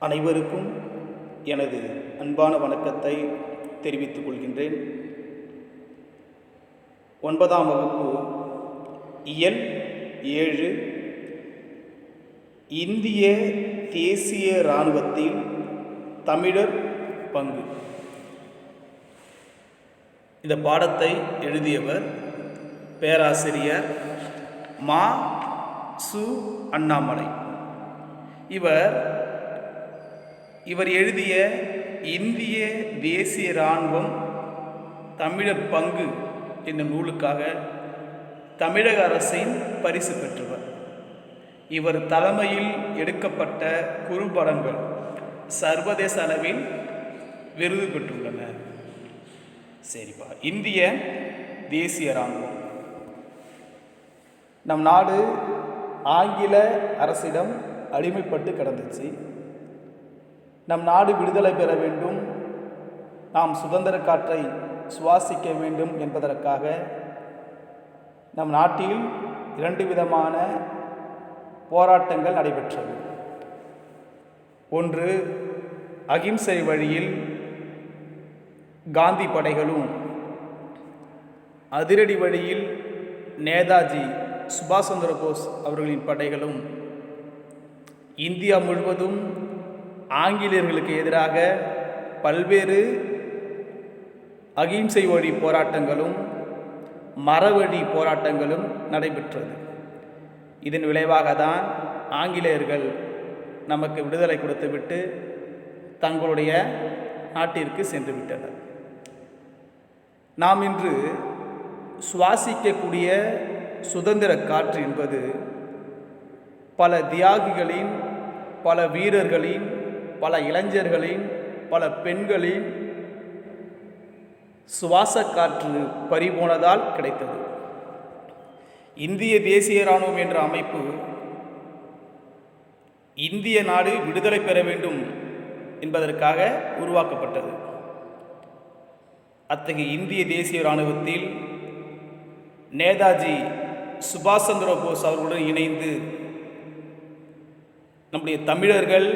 அனைவருக்கும் எனது அன்பான வணக்கத்தை தெரிவித்துக் கொள்கின்றேன். 9ஆம் வகுப்பு இயல் 7 இந்திய தேசிய இராணுவத்தில் தமிழர் பங்கு. இந்த பாடத்தை எழுதியவர் பேராசிரியர் மா. சு. அண்ணாமலை. இவர் எழுதிய இந்திய தேசிய இராணுவம் தமிழர் பங்கு என்னும் நூலுக்காக தமிழக அரசின் பரிசு பெற்றவர். இவர் தலைமையில் எடுக்கப்பட்ட குறும்படங்கள் சர்வதேச அளவில் விருது பெற்றுள்ளன. சரிப்பா, இந்திய தேசிய இராணுவம். நம் நாடு ஆங்கில அரசிடம் அடிமைப்பட்டு கிடந்துச்சு. நம் நாடு விடுதலை பெற வேண்டும், நாம் சுதந்திர காற்றை சுவாசிக்க வேண்டும் என்பதற்காக நம் நாட்டில் 2 விதமான போராட்டங்கள் நடைபெற்றது. ஒன்று, அகிம்சை வழியில் காந்தி படைகளும், அதிரடி வழியில் நேதாஜி சுபாஷ் சந்திர போஸ் அவர்களின் படைகளும் இந்தியா முழுவதும் ஆங்கிலேயர்களுக்கு எதிராக பல்வேறு அகிம்சை வழி போராட்டங்களும் மரவழி போராட்டங்களும் நடைபெற்றது. இதன் விளைவாக தான் ஆங்கிலேயர்கள் நமக்கு விடுதலை கொடுத்துவிட்டு தங்களுடைய நாட்டிற்கு சென்று விட்டனர். நாம் இன்று சுவாசிக்கக்கூடிய சுதந்திர காற்று என்பது பல தியாகிகளின், பல வீரர்களின், பல இளைஞர்களின், பல பெண்களின் சுவாச காற்று பறிபோனதால் கிடைத்தது. இந்திய தேசிய இராணுவம் என்ற அமைப்பு இந்திய நாடு விடுதலை பெற வேண்டும் என்பதற்காக உருவாக்கப்பட்டது. அத்தகைய இந்திய தேசிய இராணுவத்தில் நேதாஜி சுபாஷ் சந்திர போஸ் அவர்களுடன் இணைந்து நம்முடைய தமிழர்கள்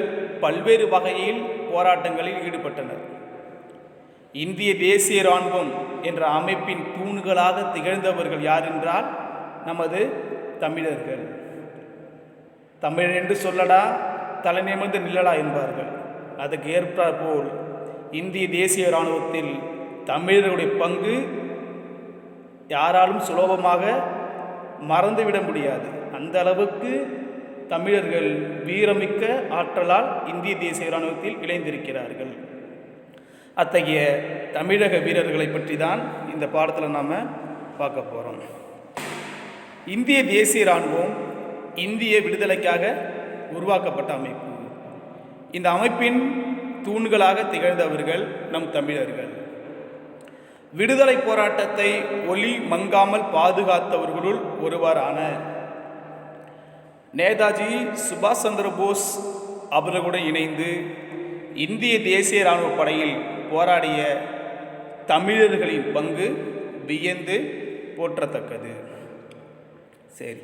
பல்வேறு வகையில் போராட்டங்களில் ஈடுபட்டனர். இந்திய தேசிய இராணுவம் என்ற அமைப்பின் தூண்களாக திகழ்ந்தவர்கள் யார் என்றால் நமது தமிழர்கள். தமிழ் என்று சொல்லடா, தலை நிமிர்ந்து நில்லடா என்பார்கள். அதுக்கு ஏற்றாற்போல் இந்திய தேசிய இராணுவத்தில் தமிழர்களுடைய பங்கு யாராலும் சுலபமாக மறந்துவிட முடியாது. அந்த அளவுக்கு தமிழர்கள் வீரமிக்க ஆற்றலால் இந்திய தேசிய இராணுவத்தில் இணைந்திருக்கிறார்கள். அத்தகைய தமிழக வீரர்களை பற்றி தான் இந்த பாடத்தில் நாம் பார்க்க போகிறோம். இந்திய தேசிய இராணுவம் இந்திய விடுதலைக்காக உருவாக்கப்பட்ட அமைப்பு. இந்த அமைப்பின் தூண்களாக திகழ்ந்தவர்கள் நம் தமிழர்கள். விடுதலை போராட்டத்தை ஒளி மங்காமல் பாதுகாத்தவர்களுள் ஒருவரான நேதாஜி சுபாஷ் சந்திர போஸ் அவர்களுடன் இணைந்து இந்திய தேசிய இராணுவ படையில் போராடிய தமிழர்களின் பங்கு வியந்து போற்றத்தக்கது. சரி,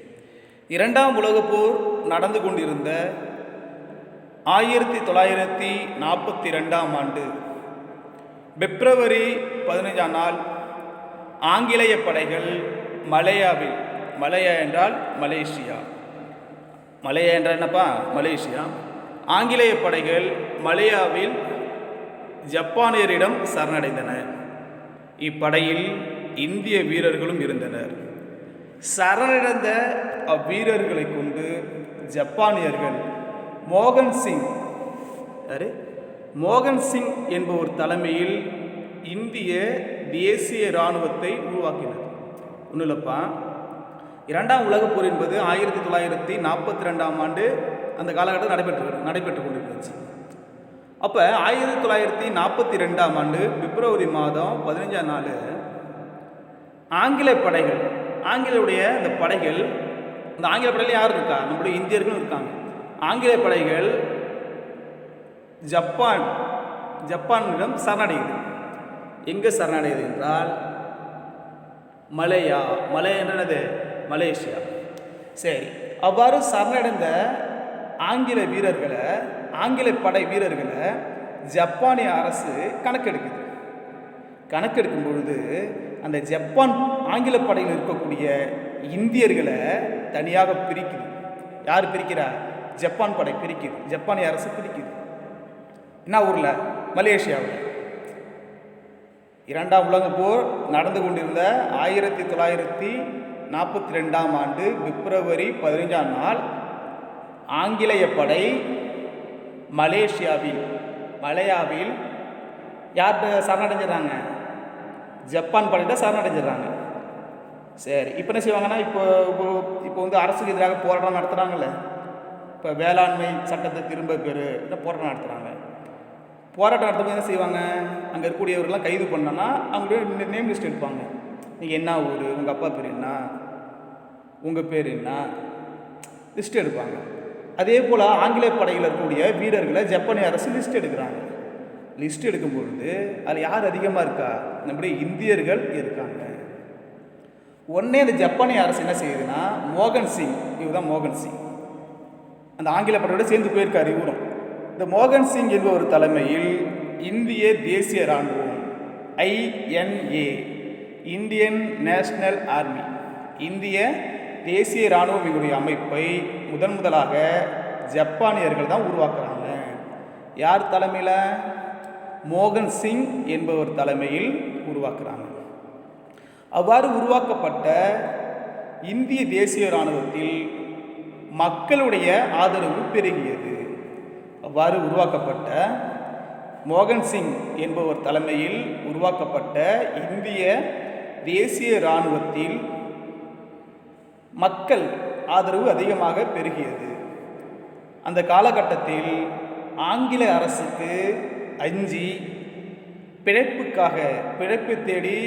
2ஆம் உலகப் போர் நடந்து கொண்டிருந்த 1942ஆம் ஆண்டு பிப்ரவரி 15ஆம் நாள் ஆங்கிலேய படைகள் மலேயாவில், மலேயா என்றால் மலேசியா, மலேயா என்றால் என்னப்பா மலேசியா, ஆங்கிலேய படைகள் மலேயாவில் ஜப்பானியரிடம் சரணடைந்தன. இப்படையில் இந்திய வீரர்களும் இருந்தனர். சரணடைந்த அவ்வீரர்களை கொண்டு ஜப்பானியர்கள் மோகன் சிங் என்பவர் தலைமையில் இந்திய தேசிய இராணுவத்தை உருவாக்கினர். ஒன்றும் இல்லைப்பா, 2ஆம் உலகப் போர் என்பது 1942ஆம் ஆண்டு அந்த காலகட்டம் நடைபெற்று கொண்டிருந்துச்சு. அப்போ 1942ஆம் ஆண்டு பிப்ரவரி மாதம் 15ஆம் நாள் ஆங்கிலேயுடைய அந்த படைகள், அந்த ஆங்கில படையில் யார் இருக்கா? நம்முடைய இந்தியர்களும் இருக்காங்க. ஆங்கிலேய படைகள் ஜப்பானிடம் சரணடையுது. எங்கே சரணடையுது என்றால் மலேயா என்னது மலேசியா. சரி, அவ்வாறு சரணடைந்த ஆங்கில படை வீரர்களை ஜப்பானிய அரசு கணக்கெடுக்குது. கணக்கெடுக்கும் பொழுது அந்த ஜப்பான் ஆங்கில படையில் இருக்கக்கூடிய இந்தியர்களை தனியாக பிரிக்குது. யார் பிரிக்கிறா? ஜப்பான் படை பிரிக்குது, ஜப்பானிய அரசு பிரிக்குது. என்ன ஊரில்? மலேசியாவில். 2ஆம் உலகப் போர் நடந்து கொண்டிருந்த 1942ஆம் ஆண்டு பிப்ரவரி 15ஆம் நாள் ஆங்கிலேய படை மலையாவில் யார்கிட்ட சரணடைஞ்சிடறாங்க? ஜப்பான் படையிட்ட சரணடைஞ்சிடறாங்க. சரி, இப்போ என்ன செய்வாங்கன்னா, இப்போ அரசுக்கு எதிராக போராட்டம் நடத்துகிறாங்கல்ல. இப்போ வேளாண்மை சட்டத்தை திரும்ப போராட்டம் நடத்துகிறாங்க. போராட்டம் நடத்தும்போது என்ன செய்வாங்க? அங்கே இருக்கக்கூடியவர்கள்லாம் கைது பண்ணோன்னா அவங்களுடைய நேம் லிஸ்ட் எடுப்பாங்க. நீங்கள் என்ன ஊர், உங்கள் அப்பா பேர் என்ன, உங்கள் பேர் என்ன, லிஸ்ட் எடுப்பாங்க. அதே போல் ஆங்கிலேய படையில் இருக்கக்கூடிய வீரர்களை ஜப்பானிய அரசு லிஸ்ட் எடுக்கிறாங்க. லிஸ்ட் எடுக்கும் பொழுது அதில் யார் அதிகமாக இருக்கா? நம்முடைய இந்தியர்கள் இருக்காங்க. உடனே அந்த ஜப்பானிய அரசு என்ன செய்யுதுன்னா, மோகன் சிங், இவர் தான் மோகன் சிங், அந்த ஆங்கில படையோட சேர்ந்து போயிருக்காரு இவரும். இந்த மோகன் சிங் என்பவர் தலைமையில் இந்திய தேசிய இராணுவம் INA, இந்தியன் நேஷனல் ஆர்மி, இந்திய தேசிய இராணுவம் என்கிற அமைப்பை முதலாக ஜப்பானியர்கள் தான் உருவாக்குறாங்க. யார் தலைமையில்? மோகன் சிங் என்பவர் தலைமையில் உருவாக்குறாங்க. அவ்வாறு உருவாக்கப்பட்ட இந்திய தேசிய இராணுவத்தில் மக்களுடைய ஆதரவு பெருகியது. அவ்வாறு உருவாக்கப்பட்ட மோகன் சிங் என்பவர் தலைமையில் உருவாக்கப்பட்ட இந்திய தேசிய இராணுவத்தில் மக்கள் ஆதரவு அதிகமாக பெருகியது. அந்த காலகட்டத்தில் ஆங்கில அரசுக்கு அஞ்சி பிழைப்பு தேடி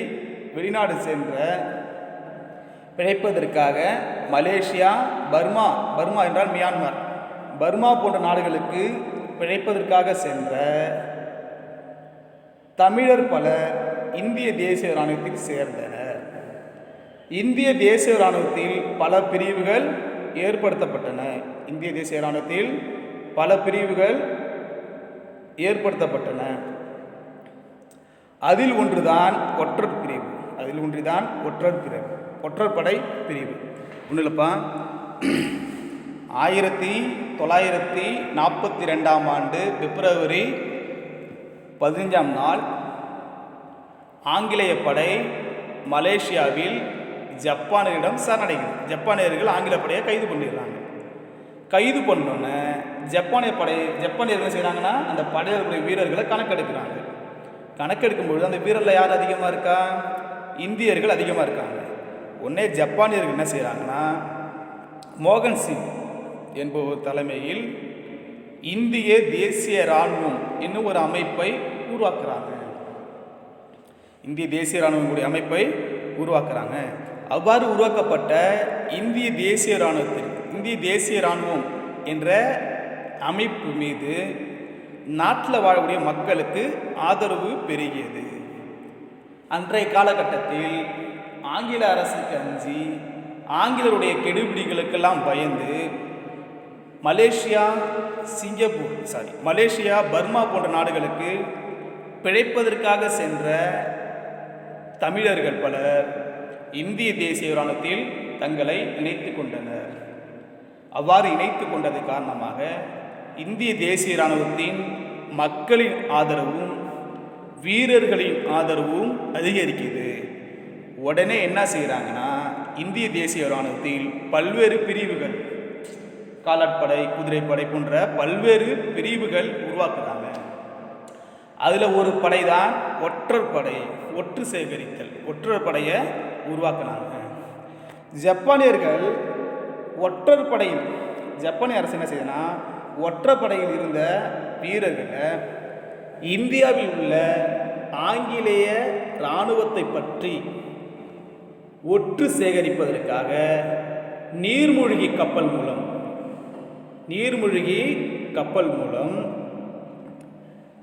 வெளிநாடு சென்ற, பிழைப்பதற்காக மலேசியா, பர்மா என்றால் மியான்மர், பர்மா போன்ற நாடுகளுக்கு பிழைப்பதற்காக சென்ற தமிழர் பலர் இந்திய தேசிய இராணுவத்தில் சேர்ந்தனர். இந்திய தேசிய இராணுவத்தில் பல பிரிவுகள் ஏற்படுத்தப்பட்டன. இந்திய தேசிய இராணுவத்தில் பல பிரிவுகள் ஏற்படுத்தப்பட்டன. அதில் ஒன்றுதான் ஒற்றர் பிரிவு. ஒற்றற்படை பிரிவு. ஒன்றும் இல்லைப்பா, 1942ஆம் ஆண்டு பிப்ரவரி 15ஆம் நாள் ஆங்கிலேய படை மலேசியாவில் ஜப்பானியரிடம் சரணடைகிறது. ஜப்பானியர்கள் ஆங்கில படையை கைது பண்ணிடுறாங்க. கைது பண்ணோன்னே ஜப்பானியர்கள் என்ன செய்கிறாங்கன்னா, அந்த படையினுடைய வீரர்களை கணக்கெடுக்கிறாங்க. கணக்கெடுக்கும்பொழுது அந்த வீரரில் யார் அதிகமாக இருக்கா? இந்தியர்கள் அதிகமாக இருக்காங்க. உடனே ஜப்பானியர்கள் என்ன செய்கிறாங்கன்னா, மோகன் சிங் என்பவர் தலைமையில் இந்திய தேசிய இராணுவம் என்னும் ஒரு அமைப்பை உருவாக்குறாங்க. இந்திய தேசிய இராணுவங்களுடைய அமைப்பை உருவாக்குறாங்க. அவ்வாறு உருவாக்கப்பட்ட இந்திய தேசிய இராணுவம் என்ற அமைப்பு மீது நாட்டில் வாழக்கூடிய மக்களுக்கு ஆதரவு பெருகியது. அன்றைய காலகட்டத்தில் ஆங்கில அரசுக்கு அஞ்சி ஆங்கிலருடைய கெடுபிடிகளுக்கெல்லாம் பயந்து மலேசியா, பர்மா போன்ற நாடுகளுக்கு பிழைப்பதற்காக சென்ற தமிழர்கள் பலர் இந்திய தேசிய இராணுவத்தில் தங்களை இணைத்து கொண்டனர். அவ்வாறு இணைத்து கொண்டது காரணமாக இந்திய தேசிய இராணுவத்தின் மக்களின் ஆதரவும் வீரர்களின் ஆதரவும் அதிகரிக்குது. உடனே என்ன செய்கிறாங்கன்னா, இந்திய தேசிய இராணுவத்தில் பல்வேறு பிரிவுகள், காலாட்படை, குதிரைப்படை போன்ற பல்வேறு பிரிவுகள் உருவாக்குறாங்க. அதில் ஒரு படை தான் ஒற்றற்படை, ஒற்றர் படையை உருவாக்குனாங்க. ஜப்பானிய அரசு என்ன செய்யுதுன்னா, ஒற்றப்படையில் இருந்த வீரர்களை இந்தியாவில் உள்ள ஆங்கிலேய இராணுவத்தை பற்றி ஒற்று சேகரிப்பதற்காக நீர்மூழ்கி கப்பல் மூலம்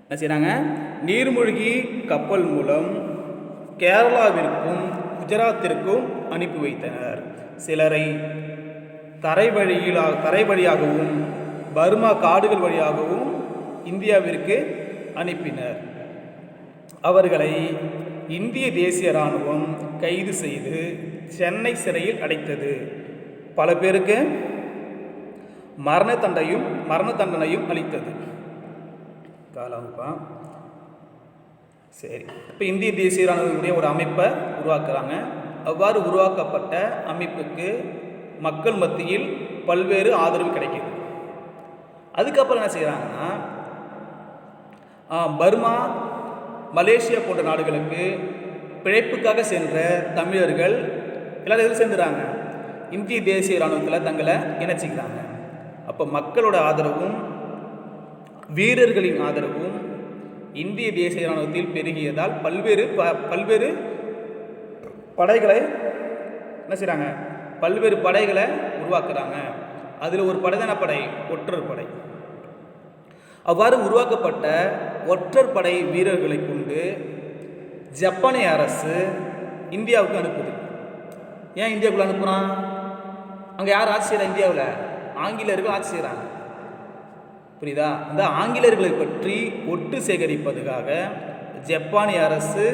என்ன செய்கிறாங்க? நீர்மூழ்கி கப்பல் மூலம் கேரளாவிற்கும் குஜராத்திற்கும் அனுப்பி வைத்தனர். சிலரை தரை வழியாகவும் பர்மா காடுகள் வழியாகவும் இந்தியாவிற்கு அனுப்பினர். அவர்களை இந்திய தேசிய இராணுவம் கைது செய்து சென்னை சிறையில் அடைத்தது. பல பேருக்கு மரண தண்டனையும் அளித்தது. காலம்ப்பா. சரி, இப்போ இந்திய தேசிய இராணுவத்துடைய ஒரு அமைப்பை உருவாக்குறாங்க. அவ்வாறு உருவாக்கப்பட்ட அமைப்புக்கு மக்கள் மத்தியில் பல்வேறு ஆதரவு கிடைக்கிது. அதுக்கப்புறம் என்ன செய்கிறாங்கன்னா, பர்மா, மலேசியா போன்ற நாடுகளுக்கு பிழைப்புக்காக சென்ற தமிழர்கள் எல்லாரும் எதில் சேர்ந்துறாங்க, இந்திய தேசிய இராணுவத்தில் தங்களை இணைச்சிக்கிறாங்க. அப்போ மக்களோட ஆதரவும் வீரர்களின் ஆதரவும் இந்திய தேசிய இராணுவத்தில் பெருகியதால் பல்வேறு படைகளை என்ன செய்கிறாங்க, பல்வேறு படைகளை உருவாக்குறாங்க. அதில் ஒரு படை தான படை, ஒற்றர் படை. அவ்வாறு உருவாக்கப்பட்ட ஒற்றர் படை வீரர்களை கொண்டு ஜப்பானிய அரசு இந்தியாவுக்கு அனுப்புது. ஏன் இந்தியாவுக்குள்ள அனுப்புகிறான்? அங்கே யார் ஆட்சி செய்கிறா? இந்தியாவில் ஆங்கிலேயர்கள் ஆட்சி செய்கிறாங்க. புரியுதா? அந்த ஆங்கிலேயர்களை பற்றி ஒட்டு சேகரிப்பதற்காக ஜப்பானிய அரசு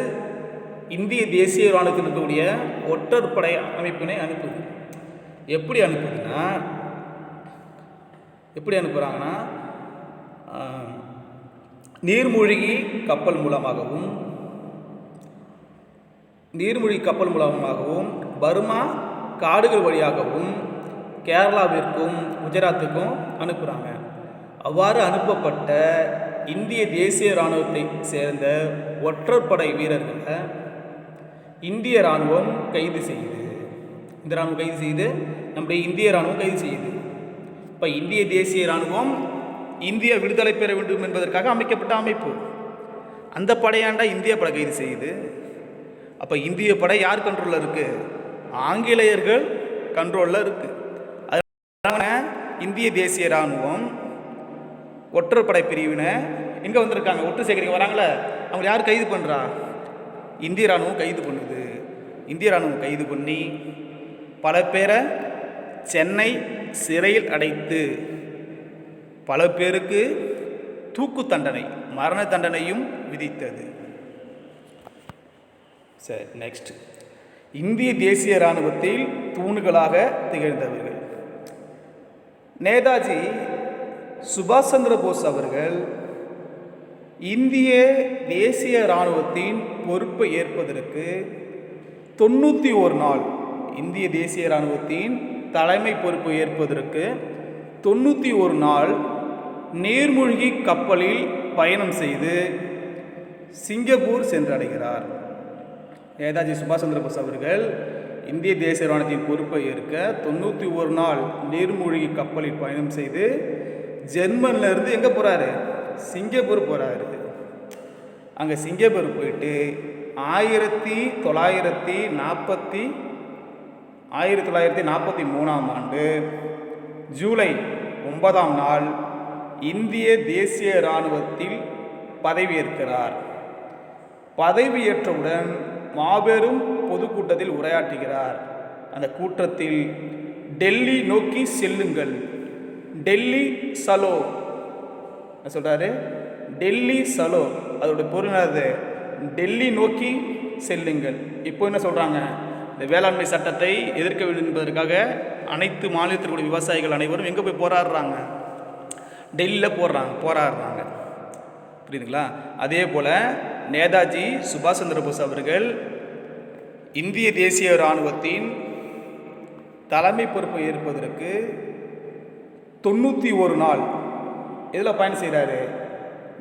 இந்திய தேசிய இராணுவத்தில் இருக்கக்கூடிய ஒற்றர் படை அமைப்பினை அனுப்புது. எப்படி அனுப்புகிறாங்கன்னா, நீர்மூழ்கி கப்பல் மூலமாகவும் பர்மா காடுகள் வழியாகவும் கேரளாவிற்கும் குஜராத்துக்கும் அனுப்புகிறாங்க. அவ்வாறு அனுப்பப்பட்ட இந்திய தேசிய இராணுவத்தை சேர்ந்த ஒற்றற்படை வீரர்களை இந்திய இராணுவம் கைது செய்யுது. நம்முடைய இந்திய இராணுவம் கைது செய்யுது. இப்போ இந்திய தேசிய இராணுவம் இந்தியா விடுதலை பெற வேண்டும் என்பதற்காக அமைக்கப்பட்ட அமைப்பு. அந்த படையாண்டா இந்திய படை கைது செய்யுது. அப்போ இந்திய படை யார் கண்ட்ரோலில் இருக்குது? ஆங்கிலேயர்கள் கண்ட்ரோலில் இருக்குது. அதனால இந்திய தேசிய இராணுவம் ஒற்றற்படை பிரிவினை எங்கே வந்திருக்காங்க, ஒட்டு சேகரிக்க வராங்களே, அவங்க யார் கைது பண்ணுறா? இந்திய இராணுவம் கைது பண்ணுது. இந்திய இராணுவம் கைது பண்ணி பல பேரை சென்னை சிறையில் அடைத்து பல பேருக்கு தூக்கு தண்டனை, மரண தண்டனையும் விதித்தது. சரி, நெக்ஸ்ட், இந்திய தேசிய இராணுவத்தில் தூண்களாக திகழ்ந்தவர்கள். நேதாஜி சுபாஷ் சந்திர போஸ் அவர்கள் இந்திய தேசிய இராணுவத்தின் பொறுப்பை ஏற்பதற்கு 91 நாள், இந்திய தேசிய இராணுவத்தின் தலைமை பொறுப்பை ஏற்பதற்கு 91 நாள் நீர்மூழ்கி கப்பலில் பயணம் செய்து சிங்கப்பூர் சென்றடைகிறார். நேதாஜி சுபாஷ் சந்திர போஸ் அவர்கள் இந்திய தேசிய இராணுவத்தின் பொறுப்பை ஏற்க 91 நாள் நீர்மூழ்கி கப்பலில் பயணம் செய்து ஜெர்மனிலிருந்து எங்கே போகிறாரு? சிங்கப்பூர் போகிறாரு. அங்கே சிங்கப்பூர் போயிட்டு 1943ஆம் ஆண்டு ஜூலை 9ஆம் நாள் இந்திய தேசிய இராணுவத்தில் பதவியேற்கிறார். பதவியேற்றவுடன் மாபெரும் பொதுக்கூட்டத்தில் உரையாற்றுகிறார். அந்த கூட்டத்தில் டெல்லி நோக்கி செல்லுங்கள், டெல்லி சலோ என்ன சொல்கிறாரு? டெல்லி சலோ, அதோட பொருள் என்னது? டெல்லி நோக்கி செல்லுங்கள். இப்போ என்ன சொல்கிறாங்க? இந்த வேளாண்மை சட்டத்தை எதிர்க்க வேண்டும் என்பதற்காக அனைத்து மாநிலத்திற்குரிய விவசாயிகள் அனைவரும் எங்கே போய் போராடுறாங்க? டெல்லியில் போராடுறாங்க. புரியுதுங்களா? அதே போல் நேதாஜி சுபாஷ் சந்திர போஸ் அவர்கள் இந்திய தேசிய இராணுவத்தின் தலைமை பொறுப்பை ஏற்பதற்கு 91 நாள் இதில் பயணம் செய்கிறாரு.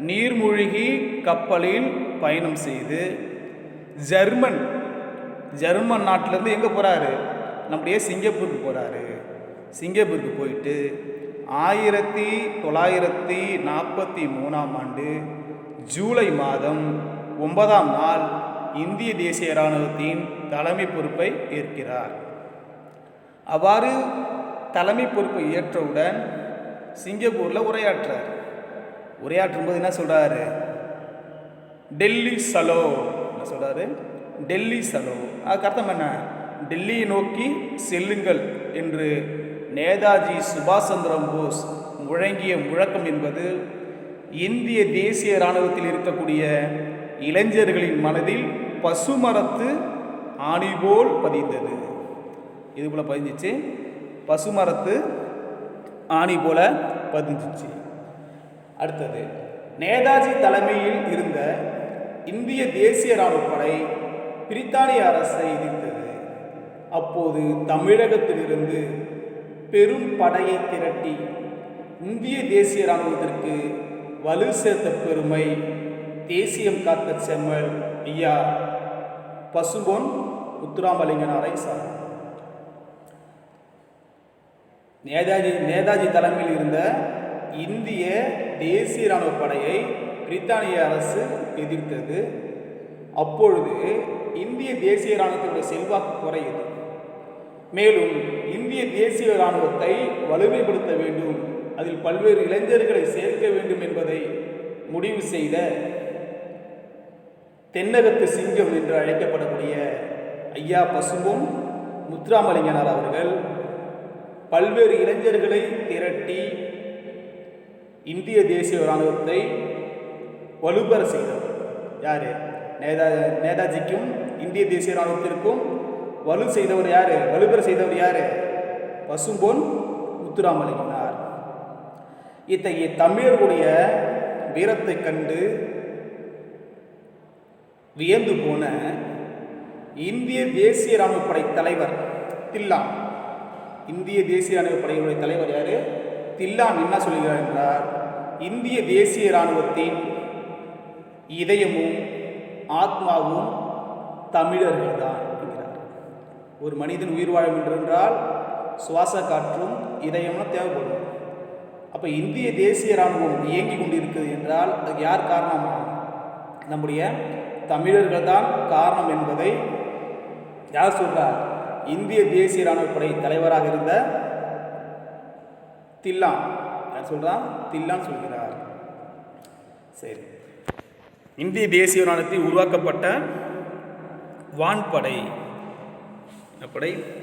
நீர்மூழ்கி கப்பலில் பயணம் செய்து ஜெர்மன் நாட்டிலேருந்து எங்கே போகிறாரு? நம்முடைய சிங்கப்பூருக்கு போகிறாரு. சிங்கப்பூருக்கு போயிட்டு 1943ஆம் ஆண்டு ஜூலை மாதம் 9ஆம் நாள் இந்திய தேசிய இராணுவத்தின் தலைமை பொறுப்பை ஏற்கிறார். அவ்வாறு தலைமை பொறுப்பை ஏற்றவுடன் சிங்கப்பூரில் உரையாற்றும் போது என்ன சொல்கிறாரு? டெல்லி சலோ என்ன சொல்கிறாரு? டெல்லி சலோ. அதுக்கு அர்த்தம் என்ன? டெல்லியை நோக்கி செல்லுங்கள் என்று நேதாஜி சுபாஷ் சந்திர போஸ் முழங்கிய முழக்கம் என்பது இந்திய தேசிய இராணுவத்தில் இருக்கக்கூடிய இளைஞர்களின் மனதில் பசுமரத்து ஆணி போல் பதிந்தது. இது போல் பதிஞ்சிச்சு, பசுமரத்து ஆணி போல பதிஞ்சிச்சு. அடுத்தது, நேதாஜி தலைமையில் இருந்த இந்திய தேசிய இராணுவப்படை பிரித்தானிய அரசை எதிர்த்தது. அப்போது தமிழகத்திலிருந்து பெரும் படையை திரட்டி இந்திய தேசிய இராணுவத்திற்கு வலு சேர்த்த பெருமை தேசியம் காத்த செம்மல் ஐயா பசும்பொன் முத்துராமலிங்கனாரை சார். நேதாஜி தலைமையில் இருந்த இந்திய தேசிய இராணுவ படையை பிரித்தானிய அரசு எதிர்த்தது. அப்பொழுது இந்திய தேசிய இராணுவத்தினுடைய செல்வாக்கு குறையுது. மேலும் இந்திய தேசிய இராணுவத்தை வலிமைப்படுத்த வேண்டும், அதில் பல்வேறு இளைஞர்களை சேர்க்க வேண்டும் என்பதை முடிவு செய்த தென்னகத்து சிங்கம் என்று அழைக்கப்படக்கூடிய ஐயா பசும்பொன் முத்துராமலிங்கனார் அவர்கள் பல்வேறு இளைஞர்களை திரட்டி இந்திய தேசிய இராணுவத்தை வலுப்பெற செய்தவர். யார்? நேதாஜிக்கும் இந்திய தேசிய இராணுவத்திற்கும் வலுப்பெற செய்தவர் யார்? பசும்பொன் முத்துராமலிங்கனார். இத்தகைய தமிழர்களுடைய வீரத்தை கண்டு வியந்து போன இந்திய தேசிய இராணுவப்படை தலைவர் தில்லான், இந்திய தேசிய இராணுவப்படையுடைய தலைவர் யார்? தில்லான் என்ன சொல்கிறார் என்றால், இந்திய தேசிய இராணுவத்தின் இதயமும் ஆத்மாவும் தமிழர்கள் தான் என்கிறார். ஒரு மனிதன் உயிர் வாழ வேண்டும் என்றால் சுவாச காற்றும் இதயமும் தேவைப்படும். அப்போ இந்திய தேசிய இராணுவம் இயங்கி கொண்டிருக்கிறது என்றால் அதுக்கு யார் காரணமா? நம்முடைய தமிழர்கள் தான் காரணம் என்பதை யார் சொல்றார்? இந்திய தேசிய இராணுவப்படை தலைவராக இருந்த தில்லான். யார் சொல்றான்? தில்லான் சொல்கிறார். சரி, இந்திய தேசிய இராணுவத்தில் உருவாக்கப்பட்ட வான்படை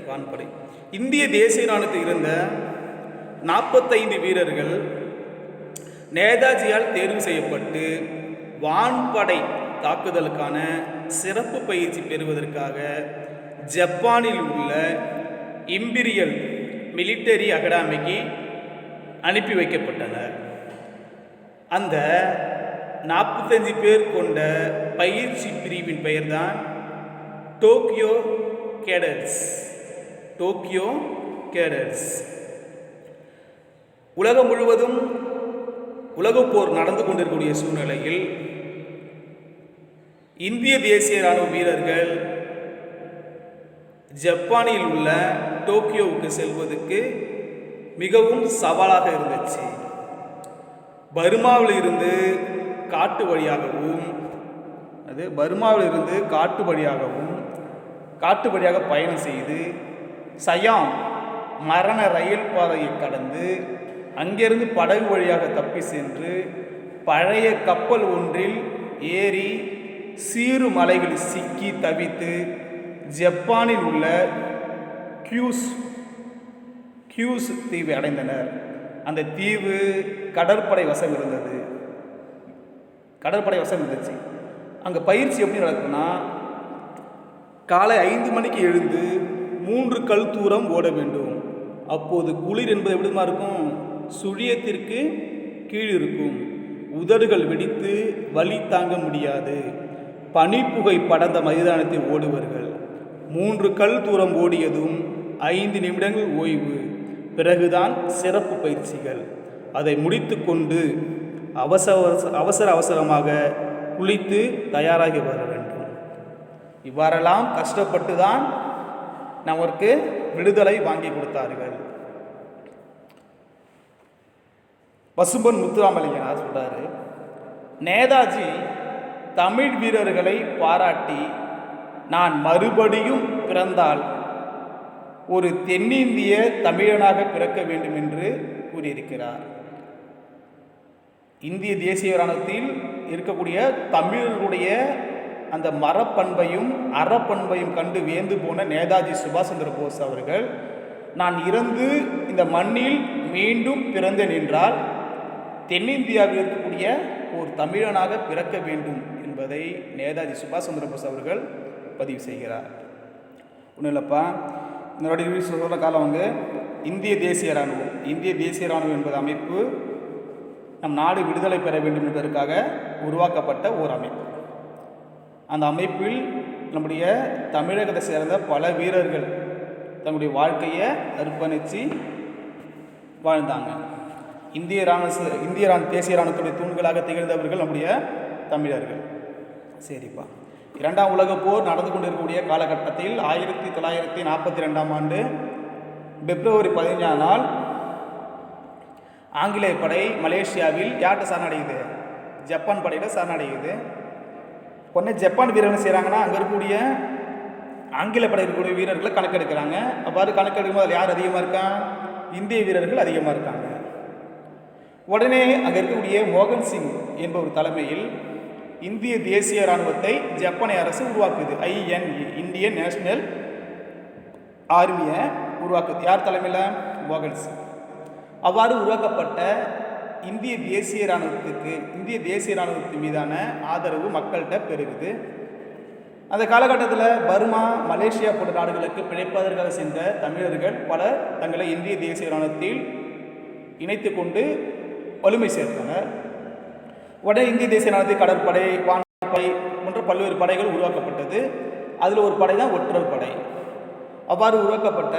வான்படை இந்திய தேசிய இராணுவத்தில் இருந்த 45 வீரர்கள் நேதாஜியால் தேர்வு செய்யப்பட்டு வான்படை தாக்குதலுக்கான சிறப்பு பயிற்சி பெறுவதற்காக ஜப்பானில் உள்ள இம்பீரியல் மிலிட்டரி அகாடமிக்கு அனுப்பி வைக்கப்பட்டனர். அந்த 45 பேர் கொண்ட பயிற்சி பிரிவின் பெயர்தான் டோக்கியோ கேடட்ஸ். உலகம் முழுவதும் உலகப் போர் நடந்து கொண்டிருக்கக்கூடிய சூழ்நிலையில் இந்திய தேசிய இராணுவ வீரர்கள் ஜப்பானில் உள்ள டோக்கியோவுக்கு செல்வதற்கு மிகவும் சவாலாக இருந்துச்சு. பர்மாவில் இருந்து காட்டு வழியாக பயணம் செய்து சயாம் மரண ரயில் பாதையை கடந்து அங்கிருந்து படகு வழியாக தப்பி சென்று பழைய கப்பல் ஒன்றில் ஏறி சீறு மலைகளில் சிக்கி தவித்து ஜப்பானில் உள்ள கியூஸ் தீவை அடைந்தனர். அந்த தீவு கடற்படை வசம் இருந்துச்சு. அங்கே பயிற்சி எப்படி நடக்குன்னா, காலை 5 மணிக்கு எழுந்து 3 கல் தூரம் ஓட வேண்டும். அப்போது குளிர் என்பது எப்படிமா இருக்கும்? சுழியத்திற்கு கீழ் இருக்கும். உதடுகள் வெடித்து வலி தாங்க முடியாது. பனிப்புகை படர்ந்த மைதானத்தில் ஓடுவார்கள். 3 கல் தூரம் ஓடியதும் 5 நிமிடங்கள் ஓய்வு. பிறகுதான் சிறப்பு பயிற்சிகள். அதை முடித்து கொண்டு அவசரமாக குளித்து தயாராகி வர வேண்டும். இவ்வாறெல்லாம் கஷ்டப்பட்டு தான் நமக்கு விடுதலை வாங்கி கொடுத்தார்கள். பசும்பொன் முத்துராமலிங்கனார் சொல்றாரு, நேதாஜி தமிழ் வீரர்களை பாராட்டி, நான் மறுபடியும் பிறந்தால் ஒரு தென்னிந்திய தமிழனாக பிறக்க வேண்டும் என்று கூறியிருக்கிறார். இந்திய தேசிய இராணுவத்தில் இருக்கக்கூடிய தமிழர்களுடைய அந்த மரப்பண்பையும் அறப்பண்பையும் கண்டு வியந்து போன நேதாஜி சுபாஷ் சந்திர போஸ் அவர்கள், நான் இறந்து இந்த மண்ணில் மீண்டும் பிறந்தேன் என்றால் தென்னிந்தியாவில் இருக்கக்கூடிய ஒரு தமிழனாக பிறக்க வேண்டும் என்பதை நேதாஜி சுபாஷ் சந்திர போஸ் அவர்கள் பதிவு செய்கிறார். ஒன்றும் இல்லைப்பா, என்னுடைய சொல்கிற காலம் இந்திய தேசிய இராணுவம். இந்திய தேசிய இராணுவம் என்பது அமைப்பு நம் நாடு விடுதலை பெற வேண்டும் என்பதற்காக உருவாக்கப்பட்ட ஒரு அமைப்பு. அந்த அமைப்பில் நம்முடைய தமிழகத்தை சேர்ந்த பல வீரர்கள் தங்களுடைய வாழ்க்கையை அர்ப்பணித்து வாழ்ந்தாங்க. இந்திய தேசிய இராணுவத்துடைய தூண்களாக திகழ்ந்தவர்கள் நம்முடைய தமிழர்கள். சரிப்பா, 2ஆம் உலகப் போர் நடந்து கொண்டிருக்கக்கூடிய காலகட்டத்தில் 1942ஆம் ஆண்டு பிப்ரவரி 15ஆம் நாள் ஆங்கிலேய படை மலேசியாவில் யார்கிட்ட சரணடையுது? ஜப்பான் படையிட சரணடையுது. உடனே ஜப்பான் வீரர்கள் செய்கிறாங்கன்னா அங்கே இருக்கக்கூடிய ஆங்கில படை இருக்கக்கூடிய வீரர்களை கணக்கெடுக்கிறாங்க. அவ்வாறு கணக்கெடுக்கும் போது யார் அதிகமாக இருக்கான்? இந்திய வீரர்கள் அதிகமாக இருக்காங்க. உடனே அங்கே இருக்கக்கூடிய மோகன் சிங் என்பவர் தலைமையில் இந்திய தேசிய இராணுவத்தை ஜப்பானிய அரசு உருவாக்குது. INA, இந்தியன் நேஷனல் ஆர்மியை உருவாக்குது. யார் தலைமையில்? மோகன் சிங். அவ்வாறு உருவாக்கப்பட்ட இந்திய தேசிய இராணுவத்தின் மீதான ஆதரவு மக்கள்கிட்ட பெருகுது. அந்த காலகட்டத்தில் பர்மா, மலேசியா போன்ற நாடுகளுக்கு பிழைப்பதற்காக சென்ற தமிழர்கள் பலர் தங்களை இந்திய தேசிய இராணுவத்தில் இணைத்து கொண்டு வலிமை சேர்த்தனர். உடனே இந்திய தேசிய இராணுவத்தில் கடற்படை, வான்படை போன்ற பல்வேறு படைகள் உருவாக்கப்பட்டது. அதில் ஒரு படை தான் ஒற்றர் படை. அவ்வாறு உருவாக்கப்பட்ட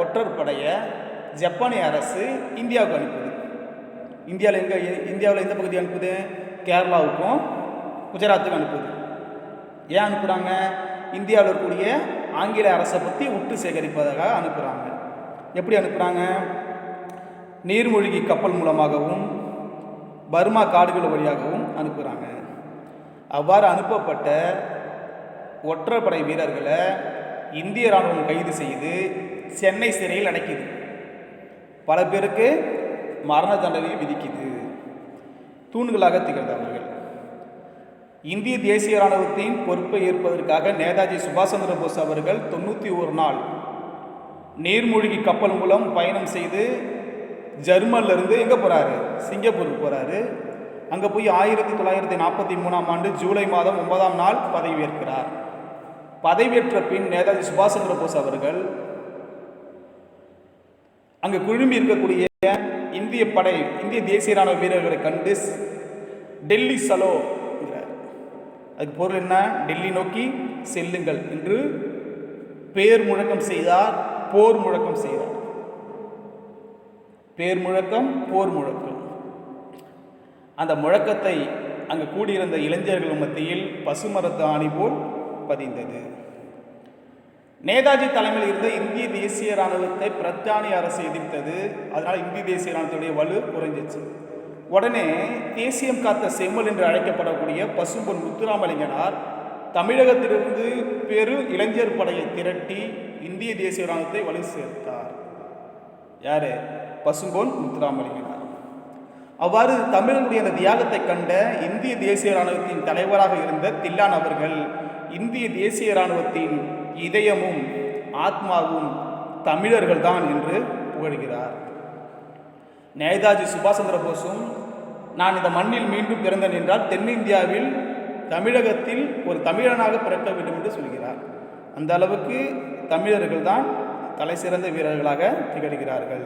ஒற்றர் படையை ஜப்பானிய அரசு இந்தியாவுக்கு அனுப்புது. இந்தியாவில் எந்த பகுதி அனுப்புது? கேரளாவுக்கும் குஜராத்துக்கும் அனுப்புது. ஏன் அனுப்புகிறாங்க? இந்தியாவில் இருக்கக்கூடிய ஆங்கில அரசை பற்றி உற்று சேகரிப்பதாக அனுப்புகிறாங்க. எப்படி அனுப்புகிறாங்க? நீர்மூழ்கி கப்பல் மூலமாகவும் பர்மா காடுகள் வழியாகவும் அனுப்புகிறாங்க. அவ்வாறு அனுப்பப்பட்ட ஒற்றைப்படை வீரர்களை இந்திய இராணுவம் கைது செய்து சென்னை சிறையில் அடைக்குது. பல பேருக்கு மரண தண்டனையை விதிக்குது. தூண்களாக திகழ்ந்தவர்கள். இந்திய தேசிய இராணுவத்தின் பொறுப்பை ஏற்பதற்காக நேதாஜி சுபாஷ் சந்திர போஸ் அவர்கள் 91 நாள் நீர்மூழ்கி கப்பல் மூலம் பயணம் செய்து ஜெர்மனிலிருந்து எங்கே போகிறாரு? சிங்கப்பூருக்கு போகிறாரு. அங்கே போய் 1943ஆம் ஆண்டு ஜூலை மாதம் 9ஆம் நாள் பதவியேற்கிறார். பதவியேற்ற பின் நேதாஜி சுபாஷ் சந்திர போஸ் அவர்கள் அங்கே குழுமி இருக்கக்கூடிய இந்திய தேசிய இராணுவ வீரர்களை கண்டு டெல்லி சலோ, அதுக்கு பொருள் என்ன? டெல்லி நோக்கி செல்லுங்கள் என்று பேர் முழக்கம் செய்தார். போர் முழக்கம் செய்தார். பேர் முழக்கம், போர் முழக்கம். அந்த முழக்கத்தை அங்கு கூடியிருந்த இளைஞர்கள் மத்தியில் பசுமரத்து ஆணி போல் பதிந்தது. நேதாஜி தலைமையில் இருந்த இந்திய தேசிய இராணுவத்தை பிரித்தானிய அரசு எதிர்த்தது. அதனால் இந்திய தேசிய இராணுவத்துடைய வலு குறைஞ்சிச்சு. உடனே தேசியம் காத்த செம்மல் என்று அழைக்கப்படக்கூடிய பசும்பொன் முத்துராமலிங்கனார் தமிழகத்திலிருந்து பெரு இளைஞர் படையை திரட்டி இந்திய தேசிய இராணுவத்தை வலு சேர்த்தார். யாரு? பசும்பொன் முத்துராமலிங்கனார். அவ்வாறு தமிழர்களுடைய அந்த தியாகத்தை கண்ட இந்திய தேசிய இராணுவத்தின் தலைவராக இருந்த தில்லான் அவர்கள் இந்திய தேசிய இராணுவத்தின் இதயமும் ஆத்மாவும் தமிழர்கள் தான் என்று புகழ்கிறார். நேதாஜி சுபாஷ் சந்திர போஸும் நான் இந்த மண்ணில் மீண்டும் பிறந்தேன் என்றால் தென்னிந்தியாவில் தமிழகத்தில் ஒரு தமிழனாக பிறக்க வேண்டும் என்று சொல்கிறார். அந்த அளவுக்கு தமிழர்கள் தான் தலை சிறந்த வீரர்களாக திகழ்கிறார்கள்.